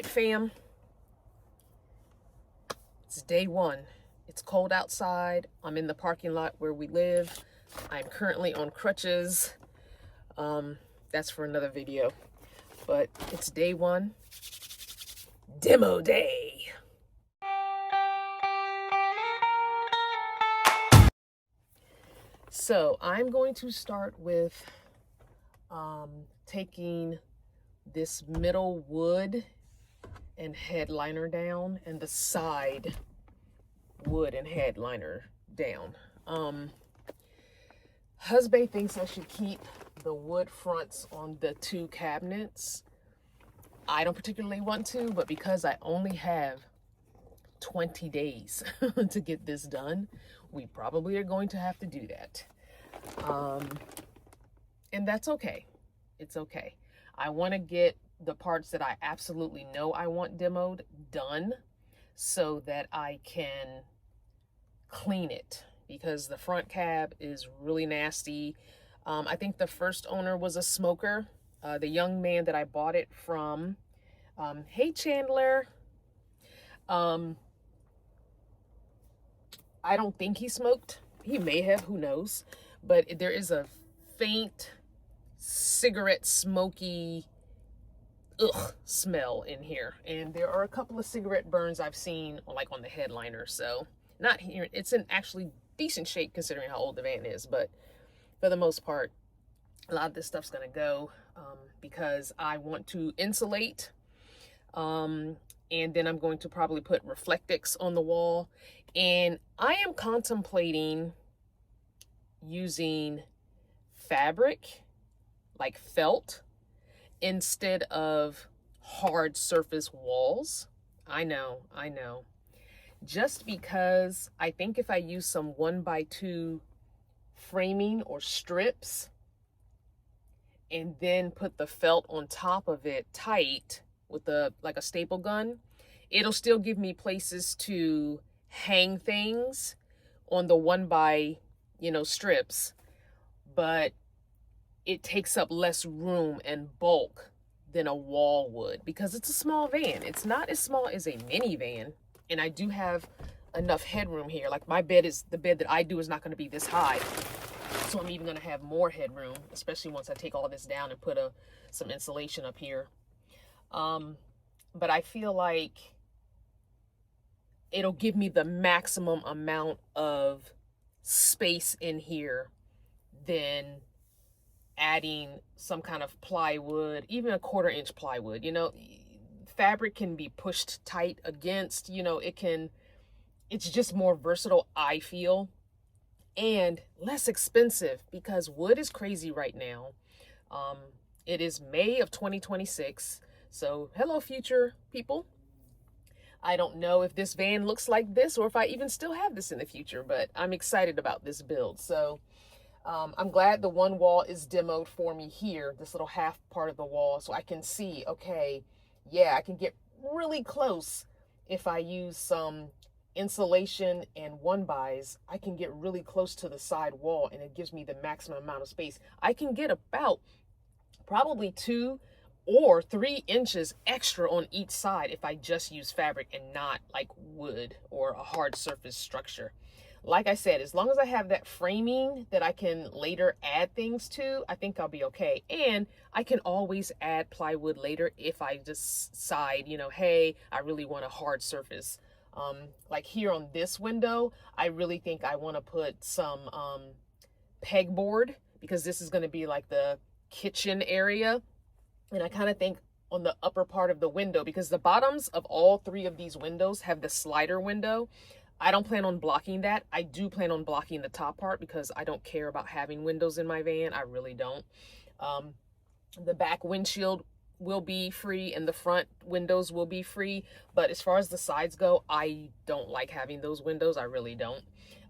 right, fam. It's day one. It's cold outside. I'm in the parking lot where we live. I'm currently on crutches. That's for another video. But it's day one. Demo day. So I'm going to start with taking this middle wood and headliner down and the side wood and headliner down. Husband thinks I should keep the wood fronts on the two cabinets. I don't particularly want to, but because I only have 20 days to get this done, we probably are going to have to do that. And that's okay. It's okay. I want to get the parts that I absolutely know I want demoed done so that I can clean it, because the front cab is really nasty. I think the first owner was a smoker. The young man that I bought it from, hey Chandler, I don't think he smoked. He may have, who knows, but there is a faint cigarette smoky smell in here, and there are a couple of cigarette burns I've seen like on the headliner. So not here, it's in actually decent shape considering how old the van is, but for the most part a lot of this stuff's gonna go because I want to insulate, and then I'm going to probably put Reflectix on the wall, and I am contemplating using fabric like felt instead of hard surface walls. I know. Just because I think if I use some 1x2 framing or strips and then put the felt on top of it tight with like a staple gun, it'll still give me places to hang things on the 1x, strips, but it takes up less room and bulk than a wall would, because it's a small van. It's not as small as a minivan, and I do have enough headroom here. Like the bed that I do is not going to be this high, so I'm even going to have more headroom, especially once I take all this down and put some insulation up here. But I feel like it'll give me the maximum amount of space in here than adding some kind of plywood, even a 1/4 inch plywood. Fabric can be pushed tight against, it's just more versatile, I feel, and less expensive, because wood is crazy right now. It is May of 2026, so hello future people. I don't know if this van looks like this or if I even still have this in the future, but I'm excited about this build. So I'm glad the one wall is demoed for me here, this little half part of the wall, so I can see, okay, yeah, I can get really close. If I use some insulation and 1xs, I can get really close to the side wall, and it gives me the maximum amount of space. I can get about probably 2 or 3 inches extra on each side if I just use fabric and not like wood or a hard surface structure. Like I said, as long as I have that framing that I can later add things to, I think I'll be okay. And I can always add plywood later if I decide, hey, I really want a hard surface. Like here on this window, I really think I want to put some pegboard, because this is going to be like the kitchen area. And I kind of think on the upper part of the window, because the bottoms of all 3 of these windows have the slider window. I don't plan on blocking that. I do plan on blocking the top part because I don't care about having windows in my van. I really don't. The back windshield will be free and the front windows will be free. But as far as the sides go, I don't like having those windows. I really don't.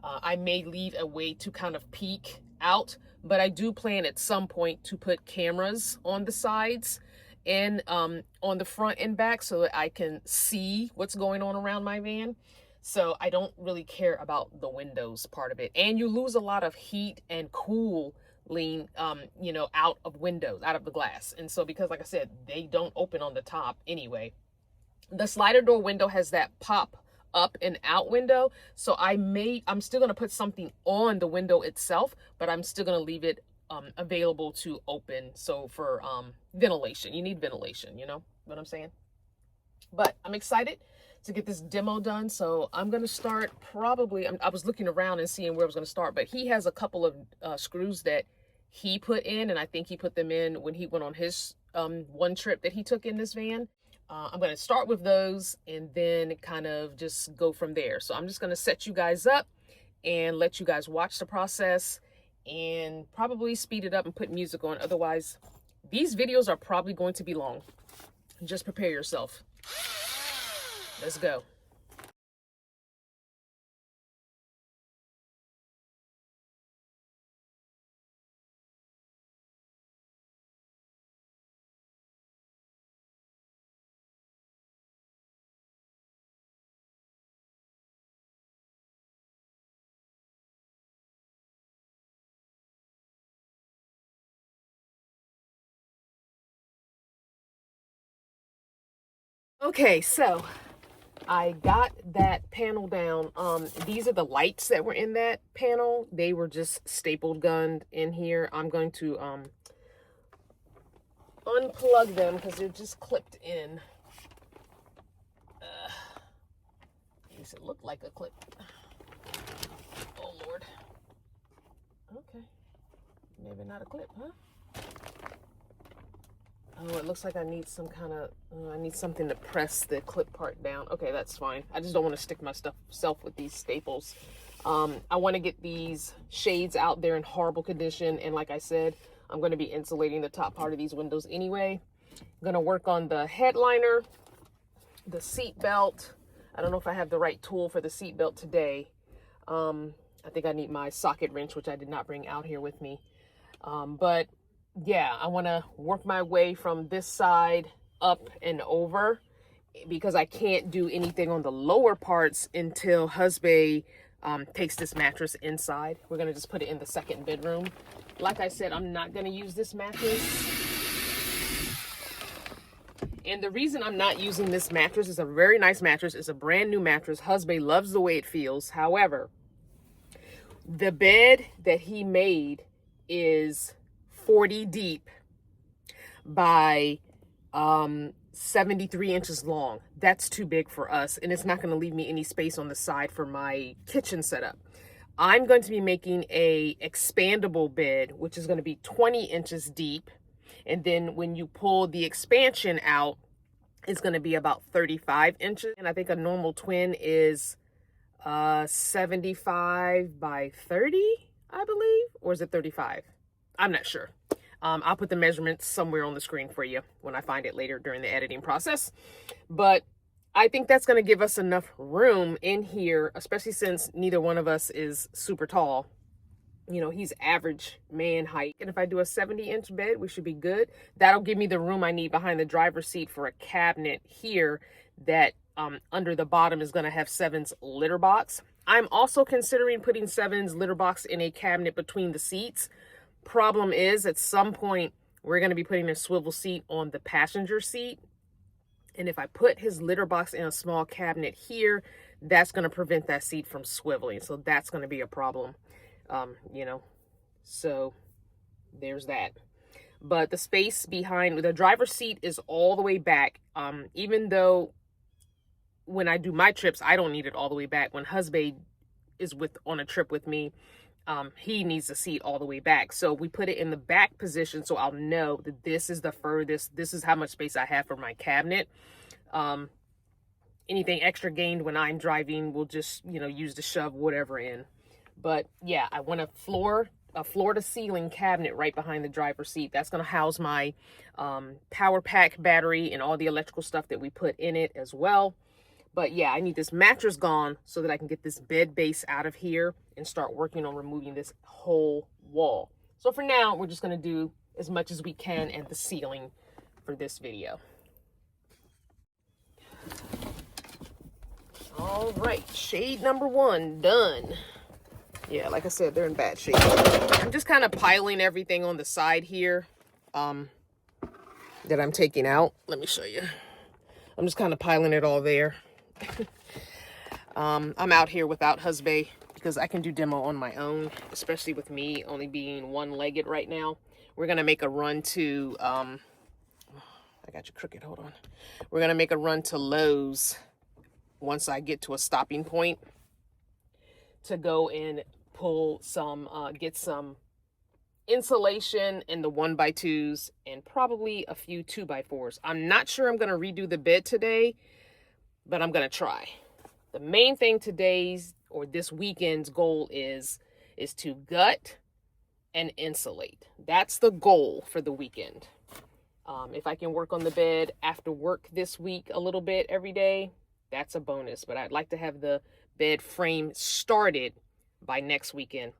I may leave a way to kind of peek out, but I do plan at some point to put cameras on the sides and on the front and back so that I can see what's going on around my van. So I don't really care about the windows part of it. And you lose a lot of heat and cooling, out of windows, out of the glass. And so because, like I said, they don't open on the top anyway, The slider door window has that pop up and out window. So I'm still going to put something on the window itself, but I'm still going to leave it available to open. So for ventilation, you need ventilation, you know what I'm saying? But I'm excited to get this demo done. So I'm going to start probably, I was looking around and seeing where I was going to start, but he has a couple of screws that he put in, and I think he put them in when he went on his one trip that he took in this van. I'm going to start with those and then kind of just go from there. So I'm just going to set you guys up and let you guys watch the process and probably speed it up and put music on. Otherwise, these videos are probably going to be long. Just prepare yourself. Let's go. Okay, so I got that panel down. These are the lights that were in that panel. They were just stapled gunned in here. I'm going to unplug them because they're just clipped in. At least it looked like a clip. Oh Lord. Okay. Maybe not a clip, huh? Oh, it looks like I need some kind of, I need something to press the clip part down. Okay, that's fine. I just don't want to stick myself with these staples. I want to get these shades out there in horrible condition. And like I said, I'm going to be insulating the top part of these windows anyway. I'm going to work on the headliner, the seat belt. I don't know if I have the right tool for the seat belt today. I think I need my socket wrench, which I did not bring out here with me. But yeah, I want to work my way from this side up and over because I can't do anything on the lower parts until husband takes this mattress inside. We're going to just put it in the second bedroom. Like I said, I'm not going to use this mattress. And the reason I'm not using this mattress is a very nice mattress. It's a brand new mattress. Husband loves the way it feels. However, the bed that he made is 40 deep by 73 inches long. That's too big for us, and it's not going to leave me any space on the side for my kitchen setup. I'm going to be making a expandable bed, which is going to be 20 inches deep, and then when you pull the expansion out, it's going to be about 35 inches. And I think a normal twin is 75 by 30, I believe, or is it 35? I'm not sure. I'll put the measurements somewhere on the screen for you when I find it later during the editing process. But I think that's going to give us enough room in here, especially since neither one of us is super tall. You know, he's average man height. And if I do a 70-inch bed, we should be good. That'll give me the room I need behind the driver's seat for a cabinet here that under the bottom is going to have Seven's litter box. I'm also considering putting Seven's litter box in a cabinet between the seats. Problem is, at some point, we're going to be putting a swivel seat on the passenger seat. And if I put his litter box in a small cabinet here, that's going to prevent that seat from swiveling. So that's going to be a problem, you know. So there's that. But the space behind the driver's seat is all the way back. Even though when I do my trips, I don't need it all the way back. When husband is on a trip with me, he needs the seat all the way back. So we put it in the back position so I'll know that this is the furthest, this is how much space I have for my cabinet. Anything extra gained when I'm driving, we'll just, you know, use to shove whatever in. But yeah, I want a floor to ceiling cabinet right behind the driver's seat. That's going to house my power pack battery and all the electrical stuff that we put in it as well. But yeah, I need this mattress gone so that I can get this bed base out of here and start working on removing this whole wall. So for now, we're just going to do as much as we can at the ceiling for this video. All right, shade number 1 done. Yeah, like I said, they're in bad shape. I'm just kind of piling everything on the side here that I'm taking out. Let me show you. I'm just kind of piling it all there. I'm out here without husband because I can do demo on my own, especially with me only being one-legged right now. We're going to make a run to, I got you crooked, hold on. We're going to make a run to Lowe's once I get to a stopping point to go and pull some, get some insulation in the 1x2s and probably a few 2x4s. I'm not sure I'm going to redo the bed today, but I'm going to try. The main thing today's or this weekend's goal is to gut and insulate. That's the goal for the weekend. If I can work on the bed after work this week a little bit every day, that's a bonus. But I'd like to have the bed frame started by next weekend.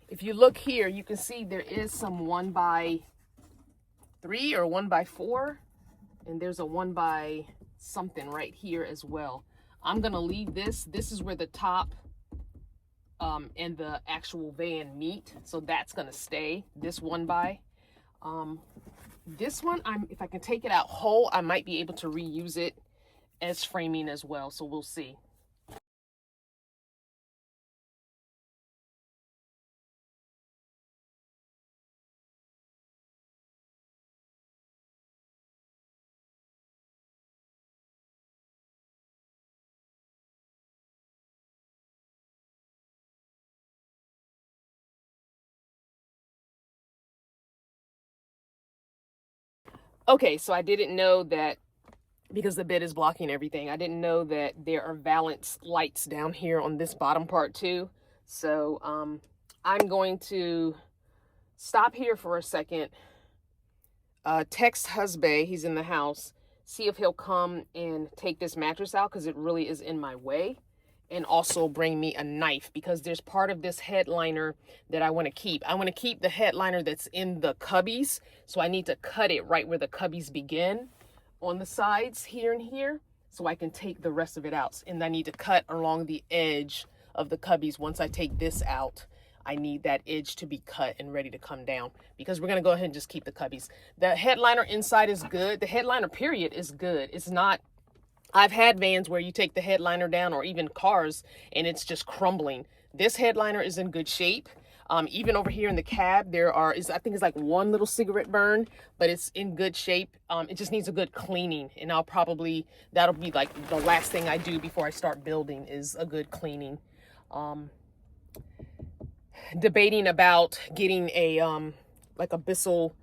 If you look here, you can see there is some 1x3 or 1x4, and there's a 1x something right here as well. I'm gonna leave this. This is where the top and the actual van meet, so that's gonna stay. This 1x. This one, if I can take it out whole, I might be able to reuse it as framing as well. So we'll see. Okay, so I didn't know that because the bed is blocking everything. I didn't know that there are valance lights down here on this bottom part too. So I'm going to stop here for a second, text husband, he's in the house, see if he'll come and take this mattress out because it really is in my way. And also bring me a knife because there's part of this headliner that I want to keep. I want to keep the headliner that's in the cubbies. So I need to cut it right where the cubbies begin on the sides here and here so I can take the rest of it out. And I need to cut along the edge of the cubbies. Once I take this out, I need that edge to be cut and ready to come down because we're going to go ahead and just keep the cubbies. The headliner inside is good. The headliner period is good. It's not, I've had vans where you take the headliner down or even cars and it's just crumbling. This headliner is in good shape. Even over here in the cab, I think it's like one little cigarette burn, but it's in good shape. It just needs a good cleaning, and that'll be like the last thing I do before I start building is a good cleaning. Debating about getting a like a Bissell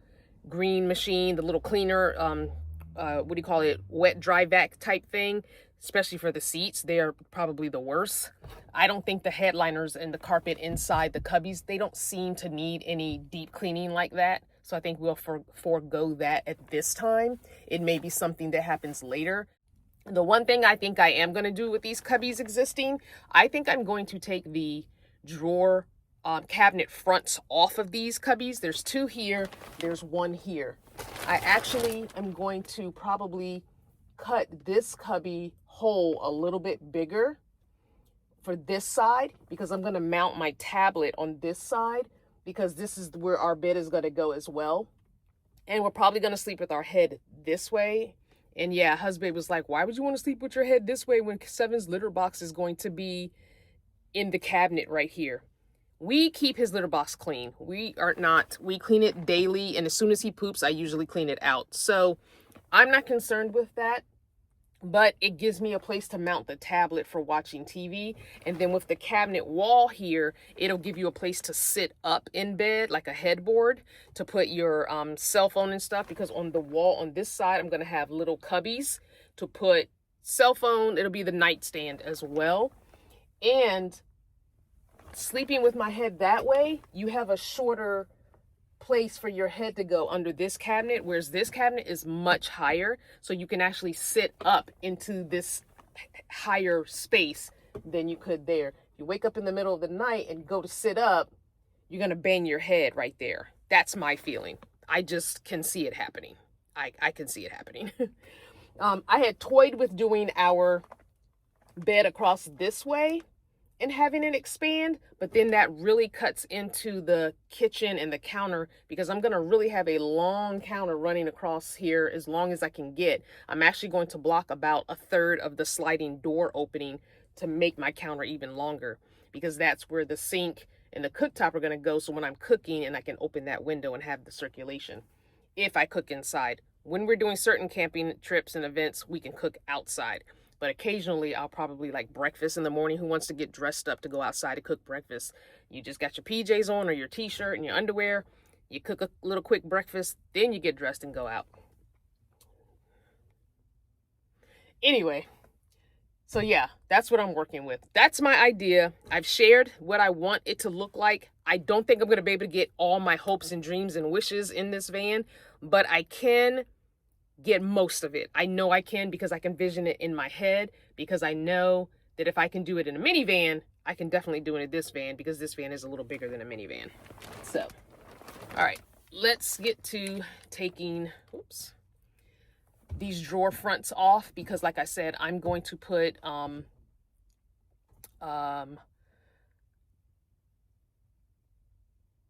green machine, the little cleaner, what do you call it, wet dry vac type thing, especially for the seats. They're probably the worst. I don't think the headliners and the carpet inside the cubbies, they don't seem to need any deep cleaning like that. So I think we'll forego that at this time. It may be something that happens later. The one thing I think I am going to do with these cubbies existing, I think I'm going to take the drawer cabinet fronts off of these cubbies. There's two here, there's one here. I actually am going to probably cut this cubby hole a little bit bigger for this side because I'm going to mount my tablet on this side because this is where our bed is going to go as well. And we're probably going to sleep with our head this way. And yeah, husband was like, why would you want to sleep with your head this way when Seven's litter box is going to be in the cabinet right here? We keep his litter box clean. We clean it daily. And as soon as he poops, I usually clean it out. So I'm not concerned with that. but it gives me a place to mount the tablet for watching TV. And then with the cabinet wall here, it'll give you a place to sit up in bed, like a headboard, to put your cell phone and stuff. Because on the wall on this side, I'm going to have little cubbies to put cell phone. It'll be the nightstand as well. And sleeping with my head that way, you have a shorter place for your head to go under this cabinet, whereas this cabinet is much higher, so you can actually sit up into this higher space than you could there. If you wake up in the middle of the night and go to sit up, you're gonna bang your head right there. That's my feeling. I just can see it happening. I can see it happening. I had toyed with doing our bed across this way and having it expand, but then that really cuts into the kitchen and the counter, because I'm going to really have a long counter running across here as long as I can get. I'm actually going to block about a third of the sliding door opening to make my counter even longer, because that's where the sink and the cooktop are going to go. So when I'm cooking, and I can open that window and have the circulation if I cook inside. When we're doing certain camping trips and events, we can cook outside. But occasionally I'll probably like breakfast in the morning. Who wants to get dressed up to go outside to cook breakfast? You just got your PJs on or your t-shirt and your underwear. You cook a little quick breakfast, then you get dressed and go out. Anyway, so yeah, that's what I'm working with. That's my idea. I've shared what I want it to look like. I don't think I'm going to be able to get all my hopes and dreams and wishes in this van, but I can get most of it. I know I can, because I can vision it in my head, because I know that if I can do it in a minivan, I can definitely do it in this van, because this van is a little bigger than a minivan. So, all right, let's get to taking, these drawer fronts off, because like I said, I'm going to put,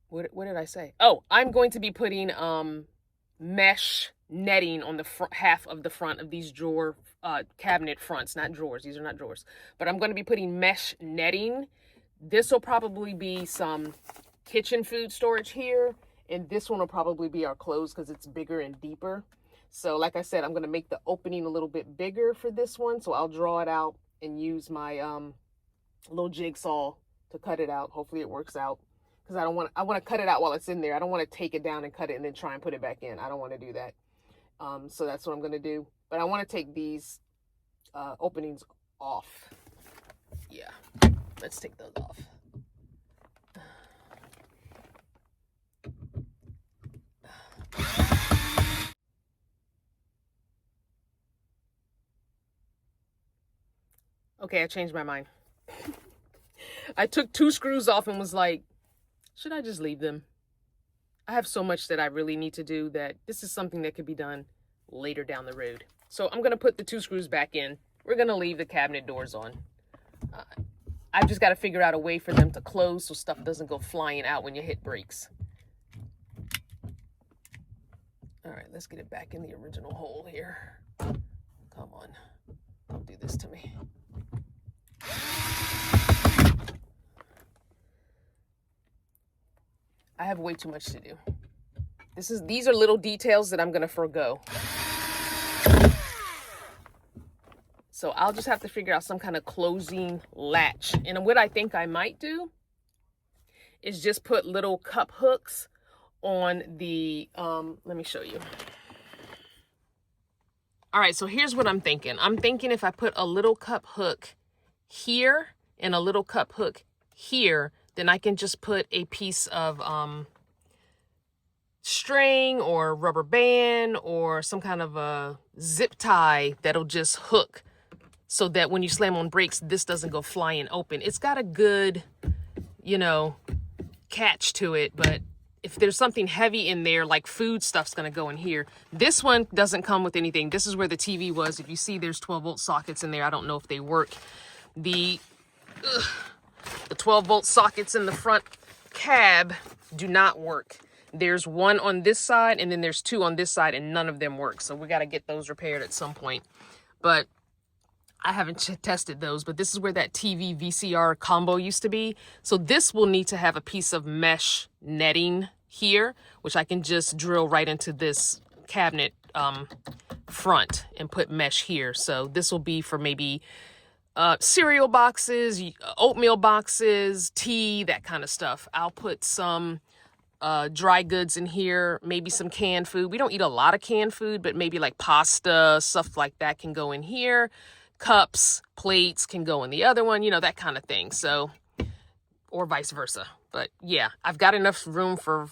what did I say? Oh, I'm going to be putting, mesh netting on the front half of the front of these drawer cabinet fronts. Not drawers, these are not drawers, but I'm going to be putting mesh netting. This will probably be some kitchen food storage here, and this one will probably be our clothes, because it's bigger and deeper. So like I said, I'm going to make the opening a little bit bigger for this one, so I'll draw it out and use my little jigsaw to cut it out. Hopefully it works out, because I want to cut it out while it's in there. I don't want to take it down and cut it and then try and put it back in. I don't want to do that. So that's what I'm going to do. But I want to take these openings off. Yeah, let's take those off. Okay, I changed my mind. I took 2 screws off and was like, should I just leave them? I have so much that I really need to do that this is something that could be done later down the road. So I'm going to put the 2 screws back in. We're going to leave the cabinet doors on. I've just got to figure out a way for them to close so stuff doesn't go flying out when you hit brakes. All right, let's get it back in the original hole here. Come on. Don't do this to me. I have way too much to do. These are little details that I'm going to forgo. So I'll just have to figure out some kind of closing latch. And what I think I might do is just put little cup hooks on the, let me show you. All right, so here's what I'm thinking. I'm thinking if I put a little cup hook here and a little cup hook here, then I can just put a piece of string or rubber band or some kind of a zip tie that'll just hook so that when you slam on brakes, this doesn't go flying open. It's got a good, catch to it, but if there's something heavy in there, like food stuff's gonna go in here. This one doesn't come with anything. This is where the TV was. If you see, there's 12-volt sockets in there. I don't know if they work. The 12-volt sockets in the front cab do not work. There's one on this side, and then there's 2 on this side, and none of them work. So we got to get those repaired at some point. But I haven't tested those, but this is where that TV VCR combo used to be. So this will need to have a piece of mesh netting here, which I can just drill right into this cabinet front and put mesh here. So this will be for maybe cereal boxes, oatmeal boxes, tea, that kind of stuff. I'll put some dry goods in here, maybe some canned food. We don't eat a lot of canned food, but maybe like pasta, stuff like that can go in here. Cups, plates can go in the other one, you know, that kind of thing. So, or vice versa. But yeah, I've got enough room for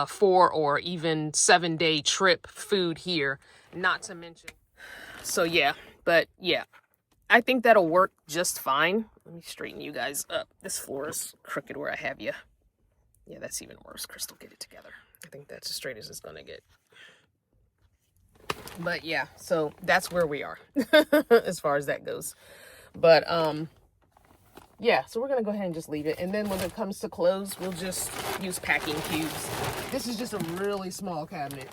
4 or even 7-day trip food here, not to mention. So yeah, but yeah, I think that'll work just fine. Let me straighten you guys up. This floor is crooked where I have you. Yeah, that's even worse. Crystal, get it together. I think that's as straight as it's gonna get. But yeah, so that's where we are as far as that goes. But yeah, so we're gonna go ahead and just leave it. And then when it comes to clothes, we'll just use packing cubes. This is just a really small cabinet.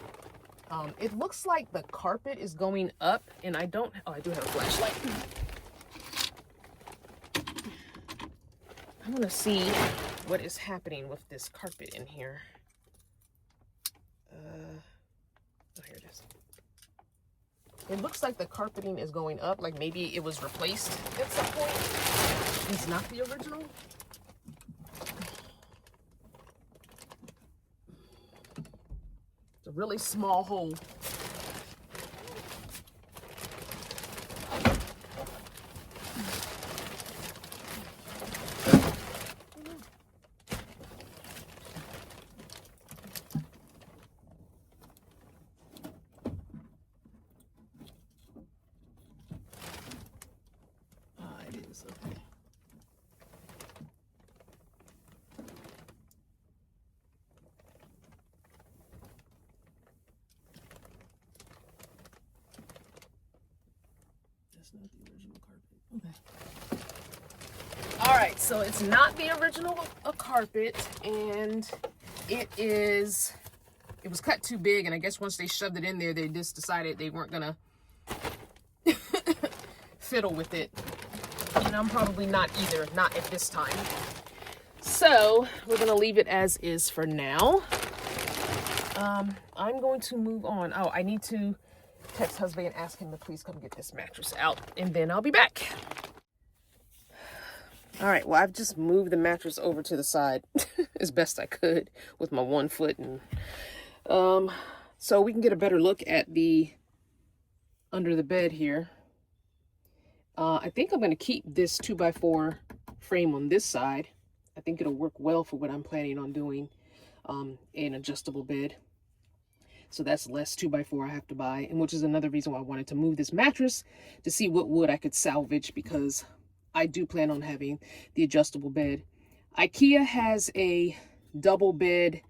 It looks like the carpet is going up, and I do have a flashlight. I want to see what is happening with this carpet in here. Oh, here it is. It looks like the carpeting is going up, like maybe it was replaced at some point. It's not the original. It's a really small hole. Okay. That's not the original carpet. Okay. All right, so it's not the original carpet, and it was cut too big, and I guess once they shoved it in there, they just decided they weren't gonna fiddle with it. And I'm probably not either, not at this time. So we're gonna leave it as is for now. I'm going to move on. Oh, I need to text husband and ask him to please come get this mattress out, and then I'll be back. All right, well, I've just moved the mattress over to the side as best I could with my 1 foot, and so we can get a better look at the under the bed here. I think I'm going to keep this 2x4 frame on this side. I think it'll work well for what I'm planning on doing, an adjustable bed. So that's less 2x4 I have to buy, and which is another reason why I wanted to move this mattress, to see what wood I could salvage, because I do plan on having the adjustable bed. IKEA has a double bed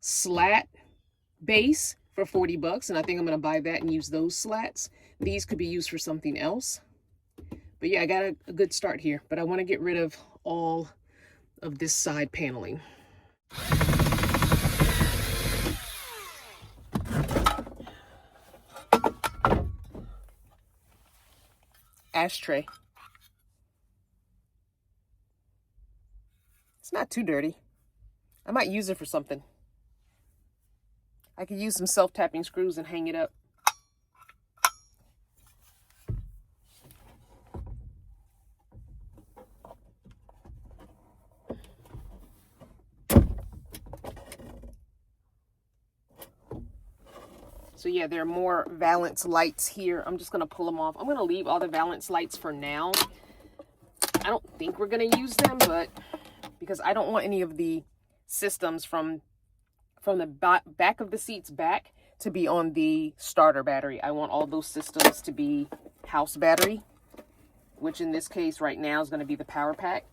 slat base for 40 bucks, and I think I'm going to buy that and use those slats. These could be used for something else. But yeah, I got a good start here, but I want to get rid of all of this side paneling. Ashtray. It's not too dirty. I might use it for something. I could use some self-tapping screws and hang it up. So yeah, there are more valance lights here. I'm just going to pull them off. I'm going to leave all the valance lights for now. I don't think we're going to use them, but because I don't want any of the systems from the back of the seats back to be on the starter battery. I want all those systems to be house battery, which in this case right now is going to be the power pack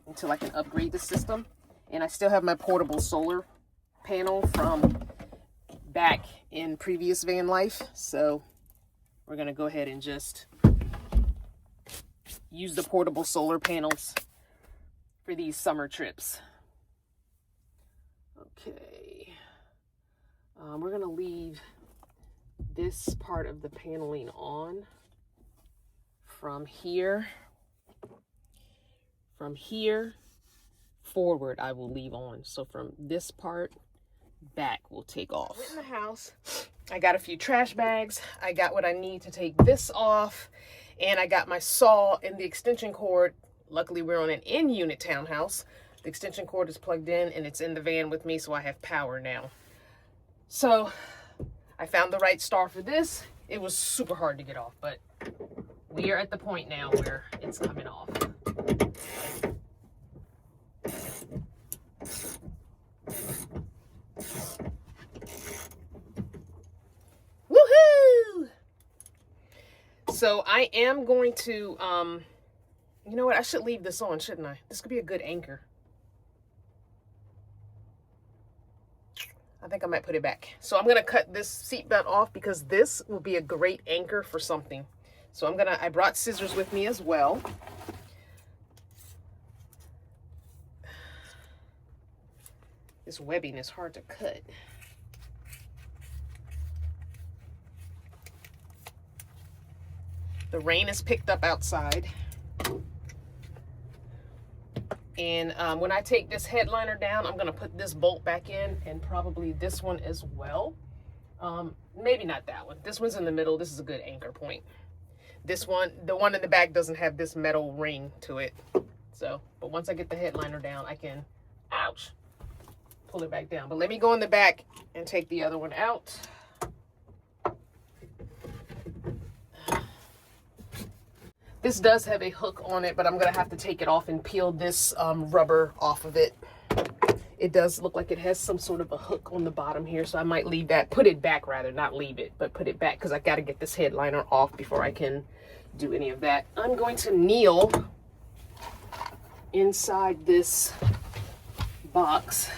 until I can upgrade the system. And I still have my portable solar panel from back in previous van life, so we're gonna go ahead and just use the portable solar panels for these summer trips. Okay, we're gonna leave this part of the paneling on from here forward. I will leave on, so from this part back will take off. I went in the house I got a few trash bags. I got what I need to take this off. And I got my saw and the extension cord. Luckily, we're on an in-unit townhouse. The extension cord is plugged in and it's in the van with me, so I have power now. So I found the right star for this. It was super hard to get off, but we are at the point now where it's coming off. Woohoo! So I am going to, you know what? I should leave this on, shouldn't I? This could be a good anchor. I think I might put it back. So I'm going to cut this seatbelt off because this will be a great anchor for something. So I brought scissors with me as well. This webbing is hard to cut. The rain is picked up outside. And when I take this headliner down, I'm going to put this bolt back in and probably this one as well. Maybe not that one. This one's in the middle. This is a good anchor point. This one, the one in the back doesn't have this metal ring to it. So, but once I get the headliner down, I can, ouch, pull it back down. But let me go in the back and take the other one out. This does have a hook on it, but I'm going to have to take it off and peel this rubber off of it. It does look like it has some sort of a hook on the bottom here, so I might leave that, put it back rather, not leave it, but put it back because I got to get this headliner off before I can do any of that. I'm going to kneel inside this box.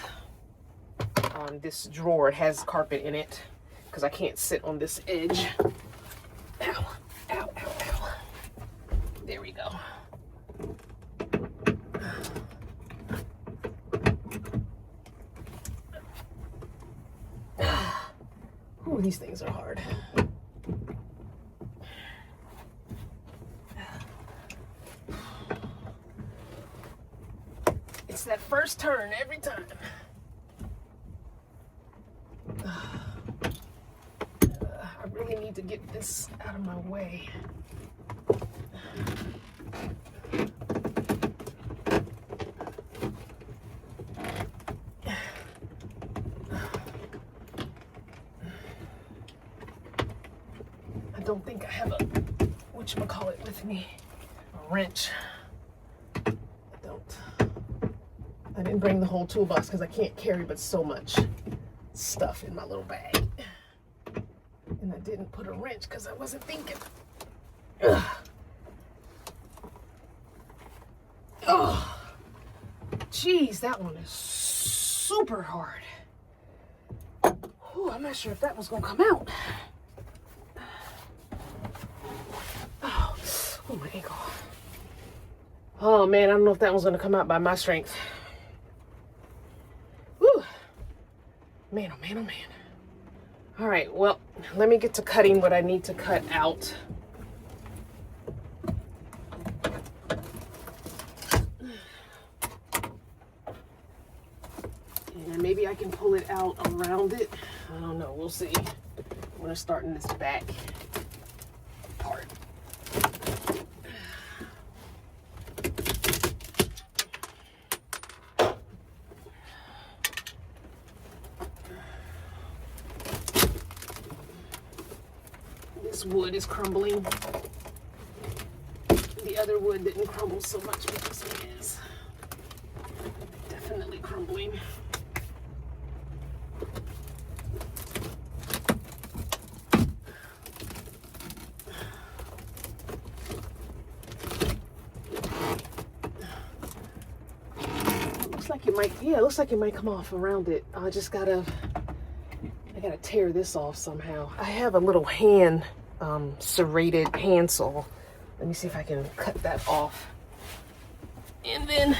This drawer, it has carpet in it because I can't sit on this edge. Ow, ow, ow, ow. There we go. Ooh, these things are hard. It's that first turn every time. I really need to get this out of my way. I don't think I have a whatchamacallit with me, a wrench. I didn't bring the whole toolbox because I can't carry but so much stuff in my little bag. And I didn't put a wrench because I wasn't thinking. Ugh. Oh, geez, that one is super hard. Whew, I'm not sure if that was gonna come out. Oh, my ankle. Oh man, I don't know if that one's gonna come out by my strength. Whew. Man, oh man, oh man. All right, well, let me get to cutting what I need to cut out. And maybe I can pull it out around it. I don't know, we'll see. I'm gonna start in this back part. This wood is crumbling. The other wood didn't crumble so much, but this one is definitely crumbling. Looks like it might, yeah, it looks like it might come off around it. I gotta tear this off somehow. I have a little hand serrated handsaw. Let me see if I can cut that off. And then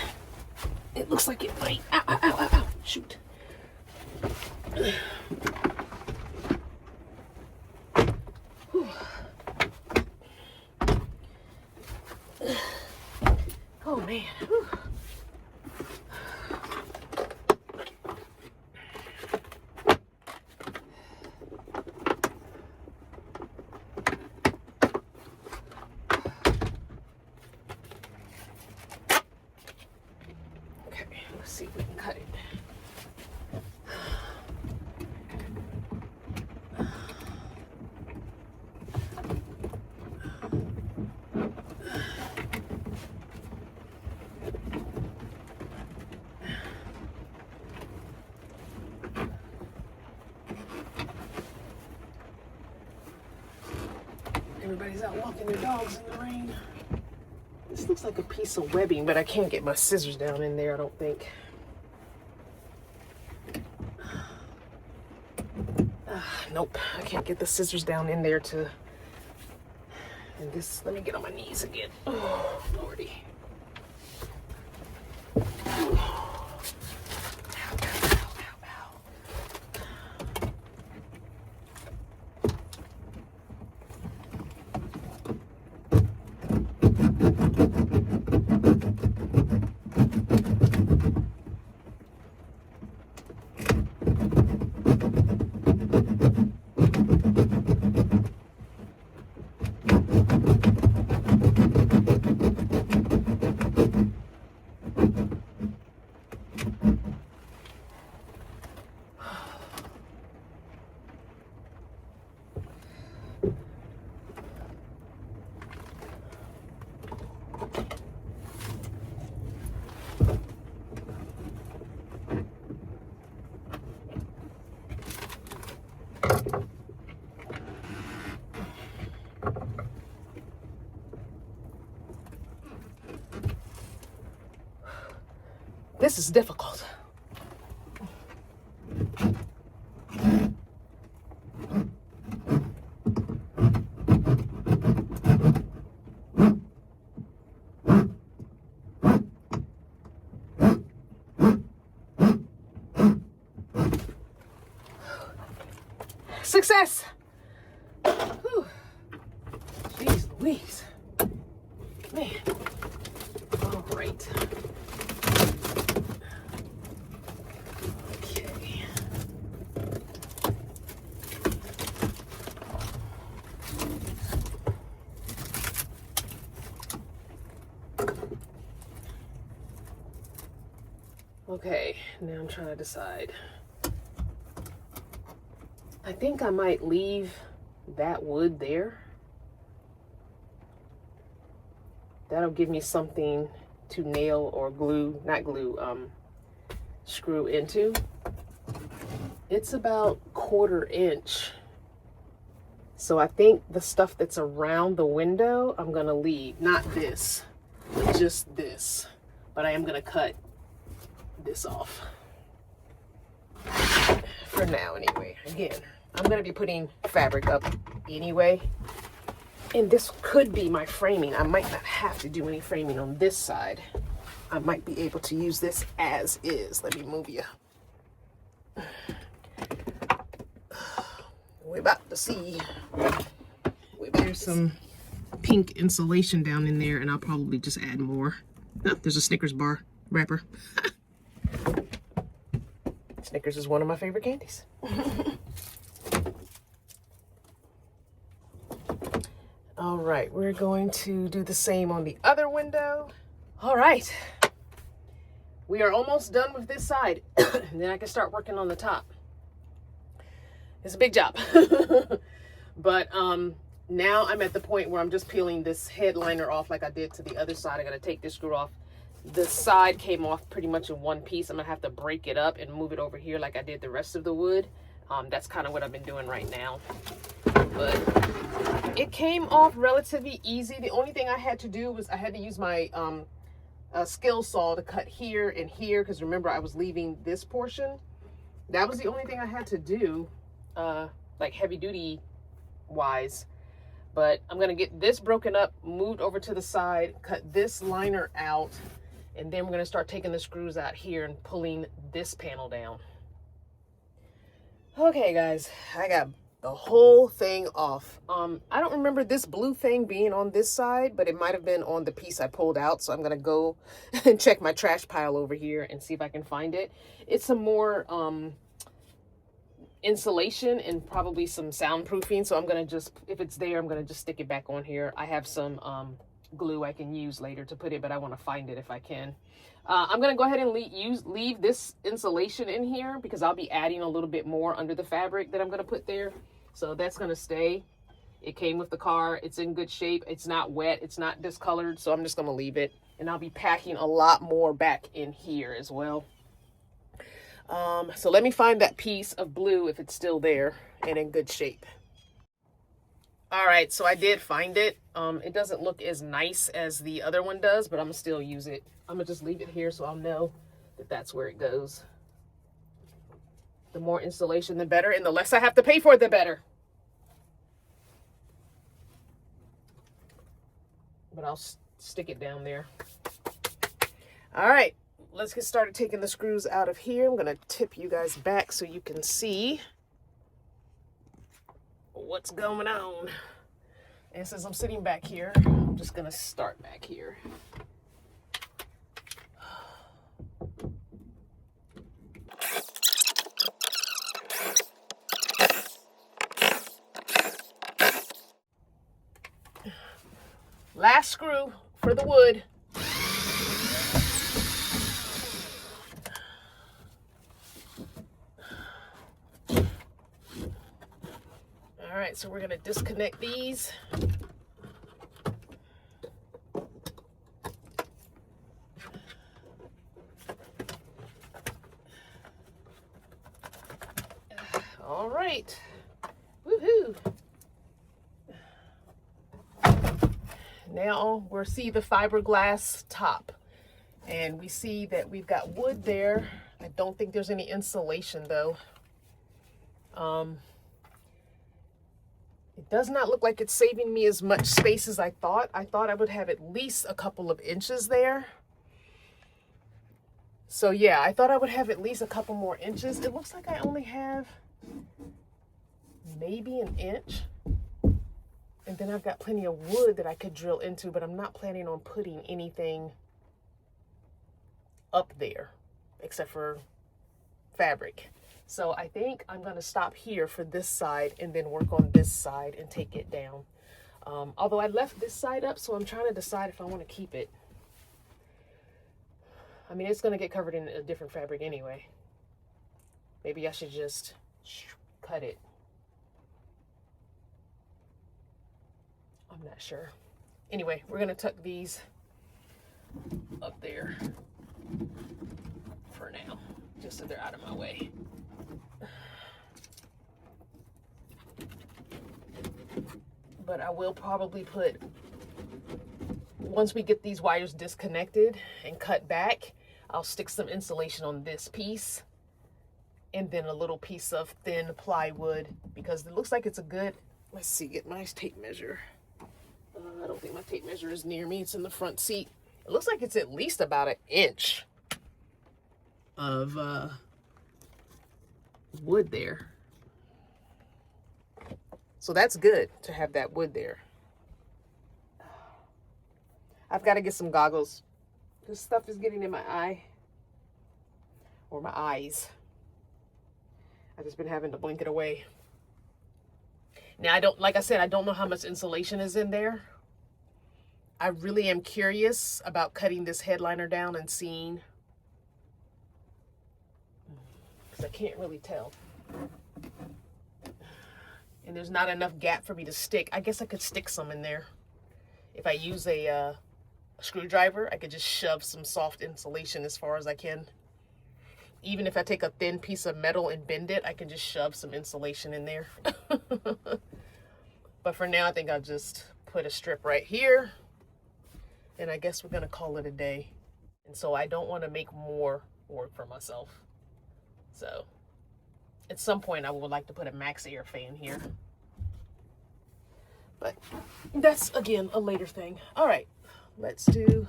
it looks like it might, ow, ow, ow, ow, ow. Shoot. Whew. Oh man. Whew. Everybody's out walking their dogs in the rain. This looks like a piece of webbing, but I can't get my scissors down in there, I don't think. Nope, I can't get the scissors down in there to... And this, let me get on my knees again. Oh, Lordy. This is difficult. Success! Whew. Jeez Louise. Man. All right. Okay. Okay, now I'm trying to decide. I think I might leave that wood there. That'll give me something to nail or glue, not glue, screw into. It's about 1/4 inch. So I think the stuff that's around the window, I'm gonna leave. Not this, but just this. But I am gonna cut this off. For now, anyway. Again, I'm going to be putting fabric up anyway. And this could be my framing. I might not have to do any framing on this side. I might be able to use this as is. Let me move you. We're about to see. There's some pink insulation down in there, and I'll probably just add more. Oh, there's a Snickers bar wrapper. Snickers is one of my favorite candies. All right, we're going to do the same on the other window. All right, we are almost done with this side. And then I can start working on the top. It's a big job. But now I'm at the point where I'm just peeling this headliner off like I did to the other side. I gotta take this screw off. The side came off pretty much in one piece. I'm gonna have to break it up and move it over here like I did the rest of the wood. That's kind of what I've been doing right now. But it came off relatively easy. The only thing I had to do was I had to use my skill saw to cut here and here, because remember I was leaving this portion. That was the only thing I had to do, like heavy duty wise. But I'm gonna get this broken up, moved over to the side, cut this liner out, and then we're gonna start taking the screws out here and pulling this panel down. Okay guys, I got the whole thing off. I don't remember this blue thing being on this side, but it might have been on the piece I pulled out. So I'm gonna go and check my trash pile over here and see if I can find it. It's some more insulation and probably some soundproofing. So I'm gonna just, if it's there, I'm gonna just stick it back on here. I have some glue I can use later to put it, but I want to find it if I can. I'm gonna go ahead and leave this insulation in here because I'll be adding a little bit more under the fabric that I'm gonna put there. So that's gonna stay. It came with the car. It's in good shape. It's not wet. It's not discolored. So I'm just gonna leave it, and I'll be packing a lot more back in here as well. So let me find that piece of blue if it's still there and in good shape. All right, so I did find it. It doesn't look as nice as the other one does, but I'm gonna still use it. I'm gonna just leave it here so I'll know that that's where it goes. The more installation, the better, and the less I have to pay for it, the better. But I'll stick it down there. All right, let's get started taking the screws out of here. I'm gonna tip you guys back so you can see what's going on. And since I'm sitting back here, I'm just gonna start back here. Last screw for the wood. All right, so we're gonna disconnect these. All right, woohoo. Now we'll see the fiberglass top, and we see that we've got wood there. I don't think there's any insulation though. It does not look like it's saving me as much space as I thought. I thought I would have at least a couple of inches there. So yeah, I thought I would have at least a couple more inches. It looks like I only have maybe an inch. And then I've got plenty of wood that I could drill into, but I'm not planning on putting anything up there except for fabric. So I think I'm gonna stop here for this side and then work on this side and take it down. Although I left this side up, so I'm trying to decide if I want to keep it. I mean, it's gonna get covered in a different fabric anyway. Maybe I should just cut it. I'm not sure. Anyway, we're gonna tuck these up there for now, just so they're out of my way. But I will probably put, once we get these wires disconnected and cut back, I'll stick some insulation on this piece and then a little piece of thin plywood, because it looks like it's a good, let's see, get my tape measure. I don't think my tape measure is near me. It's in the front seat. It looks like it's at least about an inch of wood there. So that's good to have that wood there. I've got to get some goggles. This stuff is getting in my eye. Or my eyes. I've just been having to blink it away. Now, like I said, I don't know how much insulation is in there. I really am curious about cutting this headliner down and seeing, because I can't really tell. And there's not enough gap for me to stick. I guess I could stick some in there. If I use a screwdriver, I could just shove some soft insulation as far as I can. Even if I take a thin piece of metal and bend it, I can just shove some insulation in there. But for now, I think I'll just put a strip right here. And I guess we're gonna call it a day. And so I don't wanna make more work for myself. So at some point I would like to put a max air fan here. But that's, again, a later thing. All right, let's do,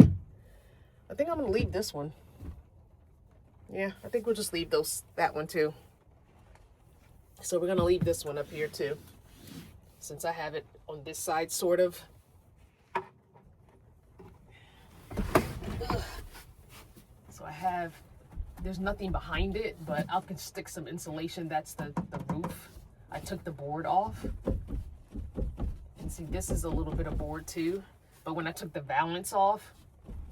I think I'm gonna leave this one. Yeah, I think we'll just leave that one too. So we're gonna leave this one up here too, since I have it on this side, sort of. So I have, there's nothing behind it, but I can stick some insulation. That's the roof. I took the board off. And see, this is a little bit of board too. But when I took the valance off,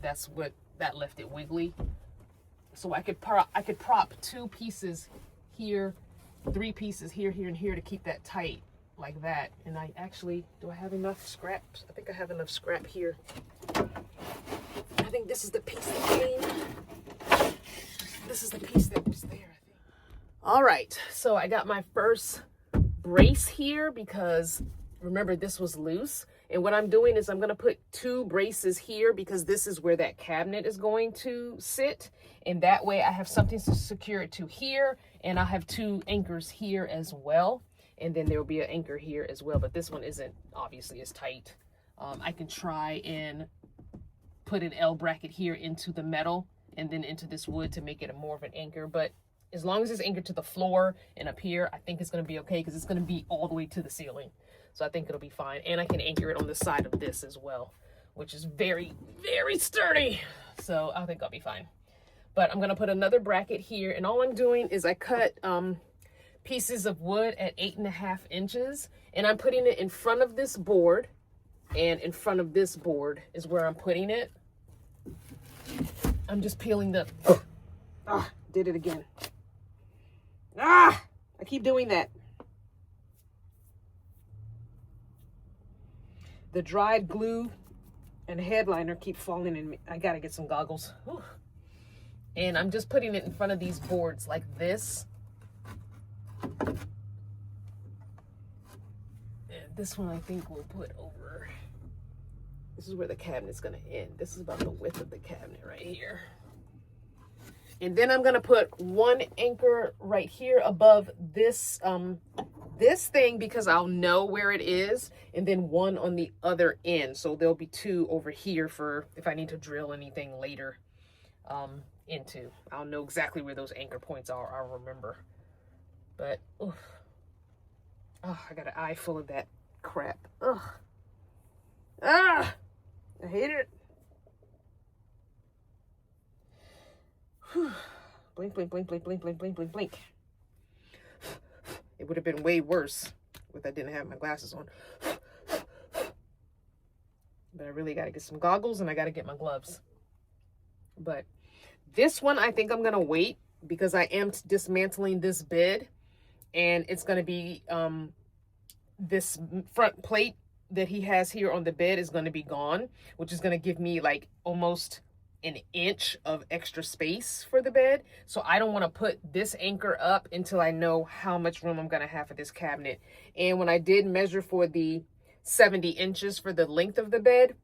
that's what, that left it wiggly. So I could prop 2 pieces here, 3 pieces here, here, and here to keep that tight like that. And I actually, do I have enough scraps? I think I have enough scrap here. I think this is the piece that came. This is the piece that was there, I think. All right, so I got my first brace here because remember this was loose. And what I'm doing is I'm going to put 2 braces here because this is where that cabinet is going to sit. And that way I have something to secure it to here. And I have 2 anchors here as well. And then there will be an anchor here as well. But this one isn't obviously as tight. I can try and put an L bracket here into the metal and then into this wood to make it more of an anchor. But as long as it's anchored to the floor and up here, I think it's going to be okay because it's going to be all the way to the ceiling. So I think it'll be fine. And I can anchor it on the side of this as well, which is very, very sturdy. So I think I'll be fine. But I'm going to put another bracket here. And all I'm doing is I cut pieces of wood at 8.5 inches. And I'm putting it in front of this board. And in front of this board is where I'm putting it. I'm just peeling the... did it again. I keep doing that. The dried glue and headliner keep falling in me. I gotta get some goggles. Whew. And I'm just putting it in front of these boards like this. And this one I think we'll put over. This is where the cabinet's gonna end. This is about the width of the cabinet right here. And then I'm gonna put 1 anchor right here above this this thing because I'll know where it is, and then 1 on the other end. So there'll be 2 over here for if I need to drill anything later into. I'll know exactly where those anchor points are. I'll remember. But oof. Oh, I got an eye full of that crap. Ugh. I hate it. Whew. Blink, blink, blink, blink, blink, blink, blink, blink, blink. It would have been way worse if I didn't have my glasses on. But I really got to get some goggles and I got to get my gloves. But this one, I think I'm going to wait because I am dismantling this bed. And it's going to be this front plate that he has here on the bed is going to be gone, which is going to give me like almost an inch of extra space for the bed. So I don't want to put this anchor up until I know how much room I'm going to have for this cabinet. And when I did measure for the 70 inches for the length of the bed,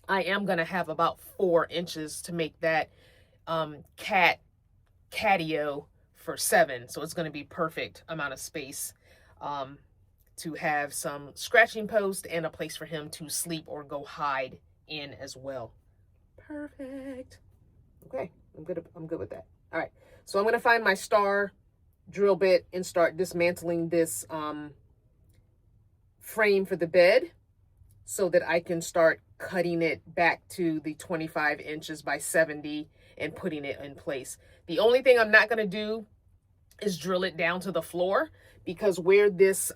I am going to have about 4 inches to make that catio for 7. So it's going to be perfect amount of space to have some scratching post and a place for him to sleep or go hide in as well. Perfect. Okay, I'm good with that. All right, so I'm gonna find my star drill bit and start dismantling this frame for the bed so that I can start cutting it back to the 25 inches by 70 and putting it in place. The only thing I'm not gonna do is drill it down to the floor because where this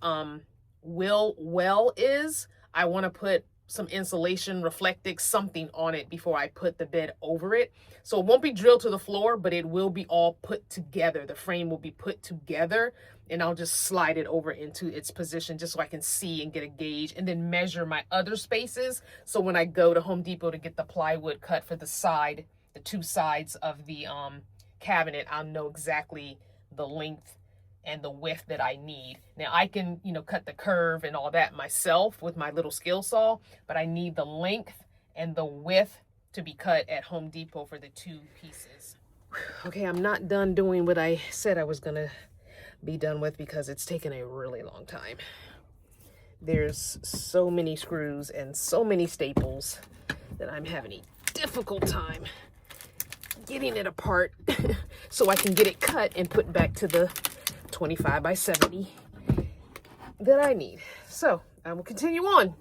well is, I want to put some insulation, Reflectix, something on it before I put the bed over it. So it won't be drilled to the floor, but it will be all put together. The frame will be put together and I'll just slide it over into its position just so I can see and get a gauge and then measure my other spaces. So when I go to Home Depot to get the plywood cut for the side, the 2 sides of the cabinet, I'll know exactly the length and the width that I need. Now I can, cut the curve and all that myself with my little skill saw, but I need the length and the width to be cut at Home Depot for the 2 pieces. Okay, I'm not done doing what I said I was gonna be done with because it's taken a really long time. There's so many screws and so many staples that I'm having a difficult time getting it apart so I can get it cut and put back to the 25 by 70 that I need. So I will continue on.